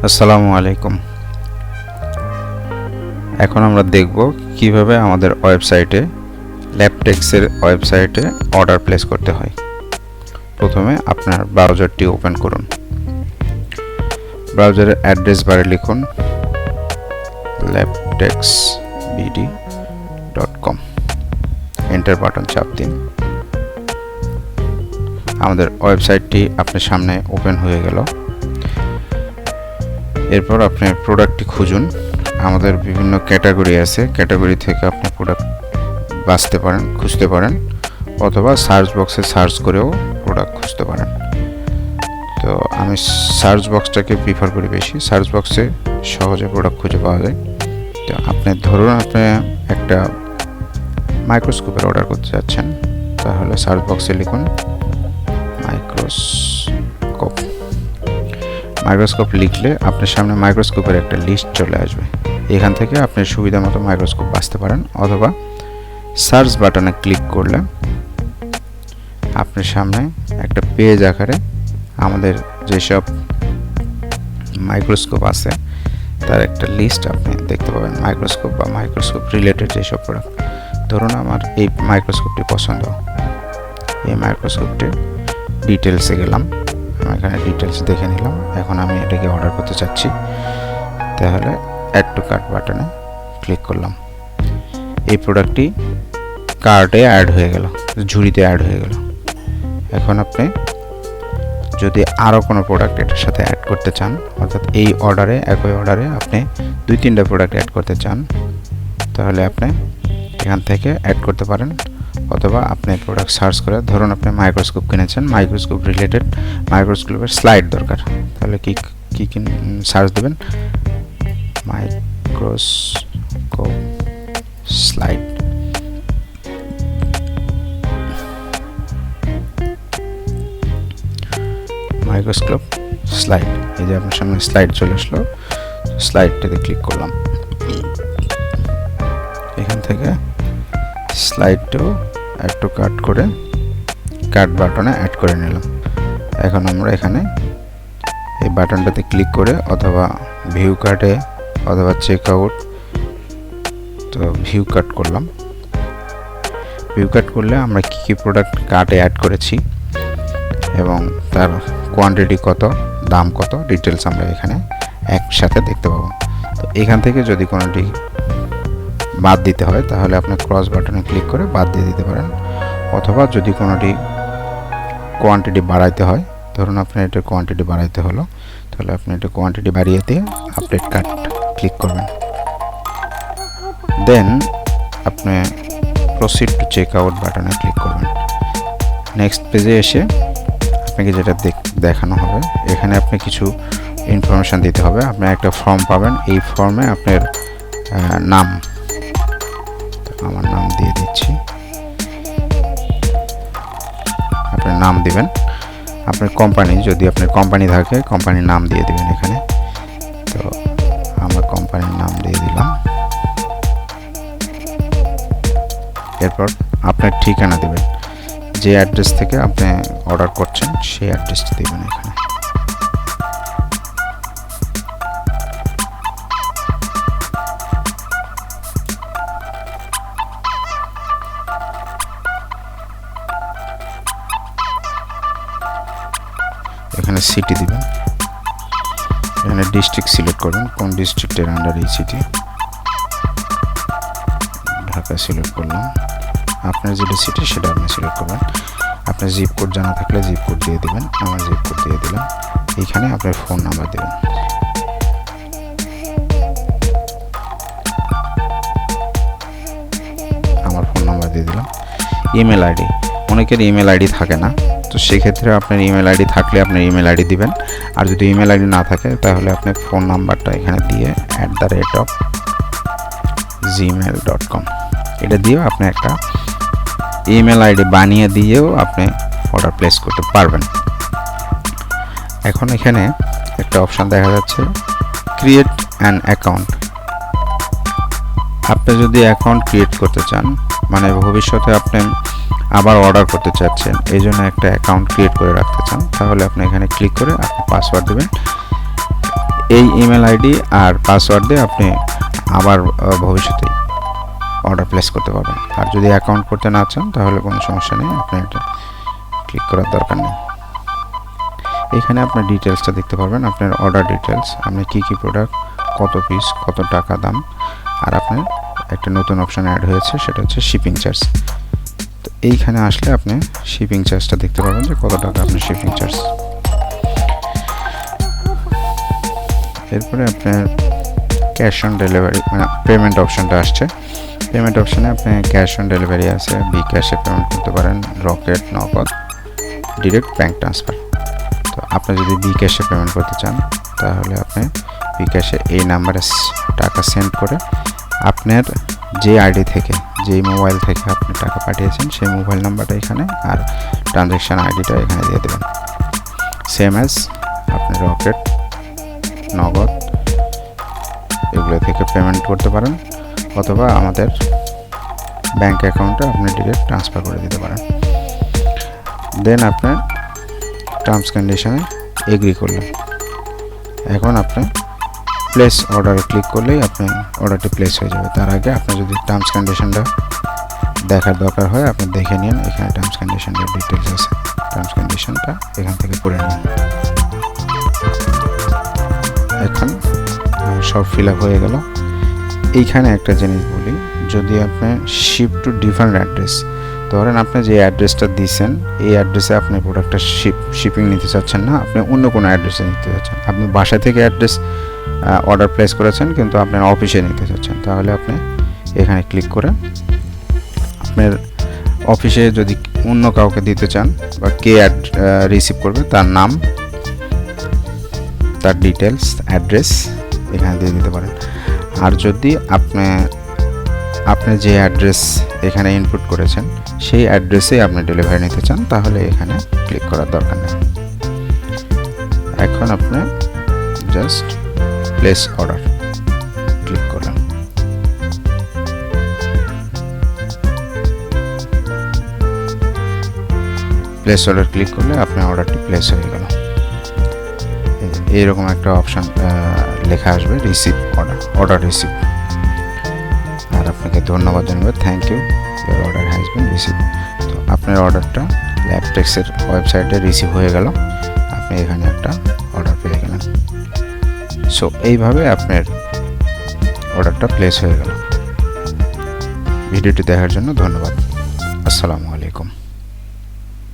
আসসালামু আলাইকুম। এখন আমরা দেখব কিভাবে আমাদের ওয়েবসাইটে ল্যাবটেক্সের ওয়েবসাইটে অর্ডার প্লেস করতে হয়। প্রথমে আপনার ব্রাউজারটি ওপেন করুন। ব্রাউজারের অ্যাড্রেস বারে লিখুন labtexbd.com, এন্টার বাটন চাপ দিন। আমাদের ওয়েবসাইটটি আপনার সামনে ওপেন হয়ে গেল। এরপর আপনি প্রোডাক্টটি খুঁজুন। আমাদের বিভিন্ন ক্যাটাগরি আছে, ক্যাটাগরি থেকে আপনি প্রোডাক্ট খুঁজতে পারেন অথবা সার্চ বক্সে সার্চ করেও প্রোডাক্ট খুঁজতে পারেন। তো আমি সার্চ বক্সটাকে প্রিফার করি বেশি, সার্চ বক্সে সহজে প্রোডাক্ট খুঁজে পাওয়া যায়। তো আপনি ধরুন আপনি একটা মাইক্রোস্কোপের অর্ডার করতে যাচ্ছেন, তাহলে সার্চ বক্সে লিখুন মাইক্রোস্কোপ লিখলে আপনার সামনে মাইক্রোস্কোপের একটা লিস্ট চলে আসবে। এখান থেকে আপনি সুবিধা মতো মাইক্রোস্কোপ বাছতে পারেন, অথবা সার্চ বাটনে ক্লিক করলে আপনার সামনে একটা পেজ আকারে আমাদের যেসব মাইক্রোস্কোপ আছে তার একটা লিস্ট আপনি দেখতে পাবেন, মাইক্রোস্কোপ বা মাইক্রোস্কোপ রিলেটেড যেসব প্রোডাক্ট। ধরুন আমার এই মাইক্রোস্কোপটি পছন্দ, এই মাইক্রোস্কোপটির ডিটেলসে গেলাম, আমি এখানে ডিটেলস দেখে নিলাম। এখন আমি এটাকে অর্ডার করতে চাচ্ছি, তাহলে অ্যাড টু কার্ট বাটনে ক্লিক করলাম। এই প্রোডাক্টটি কার্টে অ্যাড হয়ে গেল, ঝুড়িতে অ্যাড হয়ে গেল। এখন আপনি যদি আরও কোনো প্রোডাক্ট এটার সাথে অ্যাড করতে চান, অর্থাৎ এই একই অর্ডারে আপনি 2-3টা প্রোডাক্ট অ্যাড করতে চান, তাহলে আপনি এখান থেকে অ্যাড করতে পারেন। অথবা আপনি প্রোডাক্ট সার্চ করে, ধরুন আপনি মাইক্রোস্কোপ কিনেছেন, মাইক্রোস্কোপ রিলেটেড মাইক্রোস্কোপের স্লাইড দরকার, তাহলে কি সার্চ দেবেন, মাইক্রোস্কোপ স্লাইড। মাইক্রোস্কোপ স্লাইড, এই যে আপনার সামনে স্লাইড চলে আসলো, স্লাইডটাতে ক্লিক করলাম। এখান থেকে স্লাইডটাও একটু কাট করে কাট বাটনে অ্যাড করে নিলাম। এখন আমরা এখানে এই বাটনটাতে ক্লিক করে অথবা ভিউ কাটে অথবা চেক আউট, তো ভিউ কাট করলাম। ভিউ কাট করলে আমরা কী প্রোডাক্ট কার্টে অ্যাড করেছি এবং তার কোয়ান্টিটি কত, দাম কত, ডিটেলস আমরা এখানে একসাথে দেখতে পাবো। তো এখান থেকে যদি কোনোটি বাদ দিতে হয় তাহলে আপনি ক্রস বাটনে ক্লিক করে বাদ দিয়ে দিতে পারেন, অথবা যদি কোনোটি কোয়ান্টিটি বাড়াইতে হয়, ধরুন আপনি এটা কোয়ান্টিটি বাড়াইতে হলো, তাহলে আপনি এটা কোয়ান্টিটি বাড়িয়ে দিয়ে আপডেট কার্ট ক্লিক করবেন। দেন আপনি প্রসিড টু চেক আউট বাটনে ক্লিক করবেন। নেক্সট পেজে এসে আপনাকে যেটা দেখানো হবে, এখানে আপনি কিছু ইনফরমেশান দিতে হবে। আপনি একটা ফর্ম পাবেন, এই ফর্মে আপনার নাম, আমার নাম দিয়ে দিচ্ছি, আপনার নাম দিবেন, আপনার কোম্পানি, যদি আপনার কোম্পানি থাকে কোম্পানির নাম দিয়ে দিবেন এখানে। তো আমার কোম্পানির নাম দিয়ে দিলাম। এরপর আপনার ঠিকানা দিবেন, যে অ্যাড্রেস থেকে আপনি অর্ডার করছেন সেই অ্যাড্রেসটি দিবেন এখানে। এখানে সিটি দিবেন, এখানে ডিস্ট্রিক্ট সিলেক্ট করবেন, কোন ডিস্ট্রিক্টের আন্ডার এই সিটি। ঢাকা সিলেক্ট করলাম, আপনার যেটা সিটি সেটা আপনি সিলেক্ট করবেন। আপনার জিপ কোড জানা থাকলে জিপ কোড দিয়ে দিবেন, আমার জিপ কোড দিয়ে দিলাম। এইখানে আপনার ফোন নাম্বার দেবেন। আমার ফোন নাম্বার দিয়ে দিলাম। ইমেল আইডি, অনেকের ইমেল আইডি থাকে না, তো সেক্ষেত্রে আপনার ইমেল আইডি থাকলে আপনার ইমেল আইডি দিবেন, আর যদি ইমেল আইডি না থাকে তাহলে আপনি ফোন নাম্বারটা এখানে দিয়ে @gmail.com এটা দিয়েও আপনি একটা ইমেল আইডি বানিয়ে দিয়েও আপনি অর্ডার প্লেস করতে পারবেন। এখন এখানে একটা অপশান দেখা যাচ্ছে, ক্রিয়েট অ্যান অ্যাকাউন্ট। আপনি যদি অ্যাকাউন্ট ক্রিয়েট করতে চান, মানে ভবিষ্যতে আপনি আবার অর্ডার করতে চাচ্ছেন, এই জন্য একটা অ্যাকাউন্ট ক্রিয়েট করে রাখতে চান, তাহলে আপনি এখানে ক্লিক করে আপনি পাসওয়ার্ড দেবেন। এই ইমেল আইডি আর পাসওয়ার্ড দিয়ে আপনি আবার ভবিষ্যতে অর্ডার প্লেস করতে পারবেন। আর যদি অ্যাকাউন্ট করতে না চান তাহলে কোনো সমস্যা নেই, আপনি এটা ক্লিক করার দরকার নেই। এখানে আপনার ডিটেলসটা দেখতে পারবেন, আপনার অর্ডার ডিটেলস, আপনি কী কী প্রোডাক্ট, কত পিস, কত টাকা দাম, আর আপনার একটা নতুন অপশন অ্যাড হয়েছে সেটা হচ্ছে শিপিং চার্জ। তো এইখানে আসলে আপনি শিপিং চার্জটা দেখতে পারবেন যে কত টাকা আপনার শিপিং চার্জ। এরপরে আপনার ক্যাশ অন ডেলিভারি মানে পেমেন্ট অপশনটা আসছে। পেমেন্ট অপশানে আপনি ক্যাশ অন ডেলিভারি আছে, বিকাশে পেমেন্ট করতে পারেন, রকেট, নগদ, ডিরেক্ট ব্যাঙ্ক ট্রান্সফার। তো আপনি যদি বিকাশে পেমেন্ট করতে চান তাহলে আপনি বিকাশে এই নাম্বারে টাকা সেন্ড করে আপনার যে আইডি থেকে, যেই মোবাইল থেকে আপনি টাকা পাঠিয়েছেন সেই মোবাইল নাম্বারটা এখানে আর ট্রানজ্যাকশান আইডিটা এখানে দিয়ে দেবেন। সেম অ্যাজ আপনি রকেট, নগদ এগুলো থেকে পেমেন্ট করতে পারেন, অথবা আমাদের ব্যাঙ্ক অ্যাকাউন্টে আপনি ডিরেক্ট ট্রান্সফার করে দিতে পারেন। দেন আপনি টার্মস কন্ডিশনে এগ্রি করলেন। এখন আপনি প্লেস অর্ডারে ক্লিক করলেই আপনি অর্ডারটি প্লেস হয়ে যাবে। তার আগে আপনি যদি টার্মস কন্ডিশনটা দেখার দরকার হয় আপনি দেখে নিন, এখানে টার্মস কন্ডিশনের ডিটেলস আছে, টার্মস কন্ডিশনটা এখান থেকে পড়ে নিন। এখন সব ফিল আপ হয়ে গেল। এইখানে একটা জিনিস বলি, যদি আপনি শিপ টু ডিফারেন্ট অ্যাড্রেস, ধরেন আপনি যে অ্যাড্রেসটা দিয়েছেন এই অ্যাড্রেসে আপনি প্রোডাক্টটা শিপিং নিতে চাচ্ছেন না, আপনি অন্য কোনো অ্যাড্রেসে নিতে চাচ্ছেন, আপনি বাসা থেকে অ্যাড্রেস অর্ডার প্লেস করেছেন কিন্তু আপনার অফিসে নিতে চাচ্ছেন, তাহলে আপনি এখানে ক্লিক করে আপনার অফিসে যদি অন্য কাউকে দিতে চান বা কে রিসিভ করবে তার নাম, তার ডিটেলস, অ্যাড্রেস এখানে দিয়ে দিতে পারেন। আর যদি আপনি যে অ্যাড্রেস এখানে ইনপুট করেছেন সেই অ্যাড্রেসে আপনি ডেলিভারি নিতে চান তাহলে এখানে ক্লিক করার দরকার নেই। এখন আপনি জাস্ট প্লেস অর্ডার ক্লিক করলেন। প্লেস অর্ডার ক্লিক করলে আপনার অর্ডারটি প্লেস হয়ে গেল। এইরকম একটা অপশন লেখা আসবে, রিসিভ অর্ডার রিসিভ। আর আপনাকে ধন্যবাদ জানাবো, thank you, your order has been receive. তো আপনার অর্ডারটা ল্যাবটেক্সের ওয়েবসাইটে রিসিভ হয়ে গেল, আপনি এখানে একটা অর্ডার পেয়ে গেলেন। সো এইভাবে আপনার অর্ডারটা প্লেস হয়ে গেল। ভিডিওটি দেখার জন্য ধন্যবাদ। আসসালামু আলাইকুম।